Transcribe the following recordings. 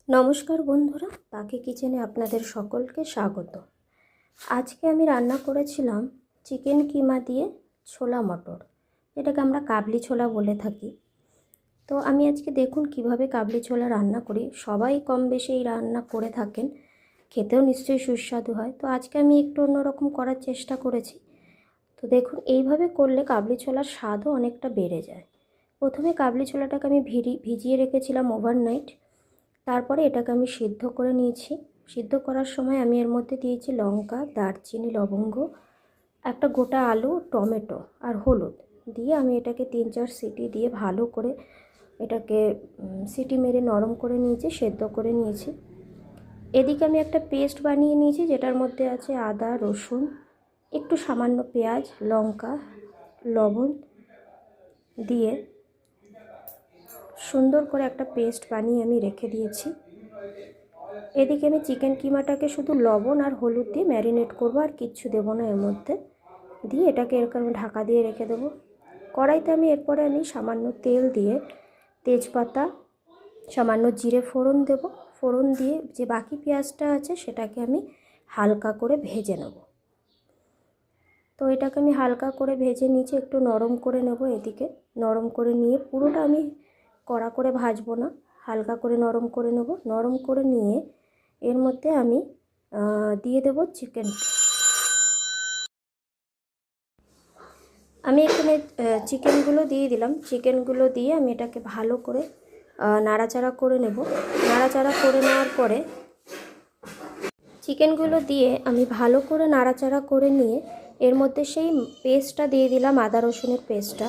নমস্কার বন্ধুরা, পাখি কিচেনে আপনাদের সকলকে স্বাগত। আজকে আমি রান্না করেছিলাম চিকেন কিমা দিয়ে ছোলা মটর, যেটাকে আমরা কাবলি ছোলা বলে থাকি। তো আমি আজকে দেখুন কিভাবে কাবলি ছোলা রান্না করি। সবাই কম বেশি এই রান্না করে থাকেন, খেতেও নিশ্চয়ই সুস্বাদু হয়। তো আজকে আমি একটু অন্যরকম করার চেষ্টা করেছি। তো দেখুন, এইভাবে করলে কাবলি ছোলার স্বাদও অনেকটা বেড়ে যায়। প্রথমে কাবলি ছোলাটাকে আমি ভিজিয়ে রেখেছিলাম ওভারনাইট। তারপরে এটাকে আমি সিদ্ধ করে নিয়েছি। সিদ্ধ করার সময় আমি এর মধ্যে দিয়েছি লঙ্কা, দারচিনি, লবঙ্গ, একটা গোটা আলু, টমেটো আর হলুদ দিয়ে আমি এটাকে 3-4 সিটি দিয়ে ভালো করে এটাকে সিটি মেরে নরম করে নিয়েছি, সেদ্ধ করে নিয়েছি। এদিকে আমি একটা পেস্ট বানিয়ে নিয়েছি, যেটার মধ্যে আছে আদা, রসুন, একটু সামান্য পেঁয়াজ, লঙ্কা, লবণ দিয়ে সুন্দর করে একটা পেস্ট বানিয়ে আমি রেখে দিয়েছি। এদিকে আমি চিকেন কিমাটাকে শুধু লবণ আর হলুদ দিয়ে ম্যারিনেট করবো, আর কিচ্ছু দেবো না এর মধ্যে। দিয়ে এটাকে এরকম ঢাকা দিয়ে রেখে দেবো। কড়াইতে আমি এরপরে সামান্য তেল দিয়ে তেজপাতা, সামান্য জিরে ফোড়ন দেব। ফোড়ন দিয়ে যে বাকি পেঁয়াজটা আছে সেটাকে আমি হালকা করে ভেজে নেব। তো এটাকে আমি হালকা করে ভেজে নিয়েছি, একটু নরম করে নেব। এদিকে নরম করে নিয়ে পুরোটা আমি কড়া করে ভাজবো না, হালকা করে নরম করে নেব। নরম করে নিয়ে এর মধ্যে আমি দিয়ে দেব চিকেন। আমি এখানে চিকেনগুলো দিয়ে দিলাম। চিকেনগুলো দিয়ে আমি এটাকে ভালো করে নাড়াচাড়া করে নেব। নাড়াচাড়া করে নেওয়ার পরে চিকেনগুলো দিয়ে আমি ভালো করে নাড়াচাড়া করে নিয়ে এর মধ্যে সেই পেস্টটা দিয়ে দিলাম, আদা রসুনের পেস্টটা।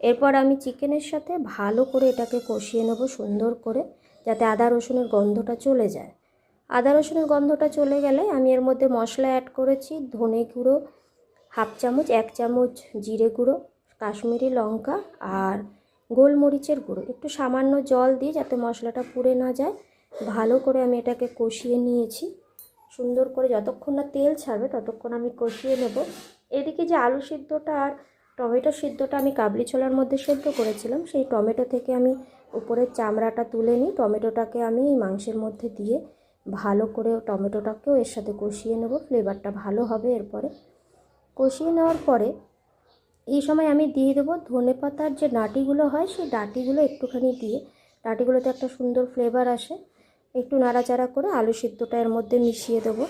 এরপর আমি চিকেনের সাথে ভালো করে এটাকে কষিয়ে নেব সুন্দর করে, যাতে আদা রসুনের গন্ধটা চলে যায়। আদা রসুনের গন্ধটা চলে গেলে আমি এর মধ্যে মশলা অ্যাড করেছি। ধনে গুঁড়ো 1/2 চামচ, 1 চামচ জিরে গুঁড়ো, কাশ্মীরি লঙ্কা আর গোলমরিচের গুঁড়ো। একটু সামান্য জল দিয়ে, যাতে মশলাটা পুড়ে না যায়, ভালো করে আমি এটাকে কষিয়ে নিয়েছি সুন্দর করে। যতক্ষণ না তেল ছাড়বে ততক্ষণ আমি কষিয়ে নেব। এদিকে যে আলু সিদ্ধটা আর টমেটো সিদ্ধটা আমি কাবলি ছোলার মধ্যে সেদ্ধ করেছিলাম, সেই টমেটো থেকে আমি উপরের চামড়াটা তুলে নিই। টমেটোটাকে আমি এই মাংসের মধ্যে দিয়ে ভালো করে টমেটোটাকেও এর সাথে কষিয়ে নেব, ফ্লেভারটা ভালো হবে। এরপরে কষিয়ে নেওয়ার পরে এই সময় আমি দিয়ে দেবো ধনেপাতার যে ডাঁটিগুলো হয়, সেই ডাঁটিগুলো একটুখানি দিয়ে, ডাঁটিগুলোতে একটা সুন্দর ফ্লেভার আসে। একটু নাড়াচাড়া করে আলু সিদ্ধটা এর মধ্যে মিশিয়ে দেবো।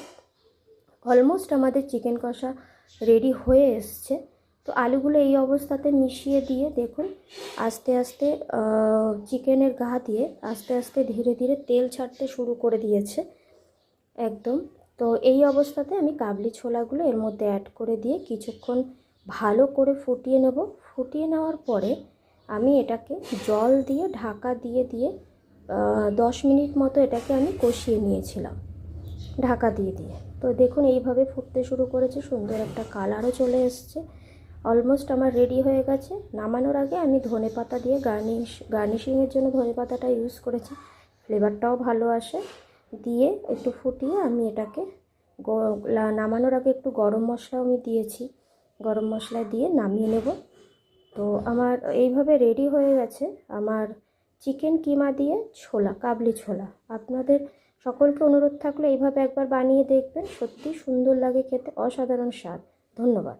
অলমোস্ট আমাদের চিকেন কষা রেডি হয়ে এসছে। তো আলুগুলো এই অবস্থাতে মিশিয়ে দিয়ে দেখুন আস্তে আস্তে চিকেনের গা দিয়ে আস্তে আস্তে ধীরে ধীরে তেল ছাড়তে শুরু করে দিয়েছে একদম। তো এই অবস্থাতে আমি কাবলি ছোলাগুলো এর মধ্যে অ্যাড করে দিয়ে কিছুক্ষণ ভালো করে ফুটিয়ে নেব। ফুটিয়ে নেওয়ার পরে আমি এটাকে জল দিয়ে ঢাকা দিয়ে 10 মিনিট মতো এটাকে আমি কষিয়ে নিয়েছিলাম ঢাকা দিয়ে। তো দেখুন এইভাবে ফুটতে শুরু করেছে, সুন্দর একটা কালারও চলে এসছে। অলমোস্ট আমার রেডি হয়ে গেছে। নামানোর আগে আমি ধনেপাতা দিয়ে গার্নিশিংয়ের জন্য ধনেপাতাটা ইউজ করেছি, ফ্লেভারটাও ভালো আসে। দিয়ে একটু ফুটিয়ে আমি এটাকে নামানোর আগে একটু গরম মশলাও আমি দিয়েছি, গরম মশলা দিয়ে নামিয়ে নেব। তো আমার এইভাবে রেডি হয়ে গেছে আমার চিকেন কিমা দিয়ে ছোলা, কাবলি ছোলা। আপনাদের সকলকে অনুরোধ থাকলে এইভাবে একবার বানিয়ে দেখবেন, সত্যি সুন্দর লাগে খেতে, অসাধারণ স্বাদ। ধন্যবাদ।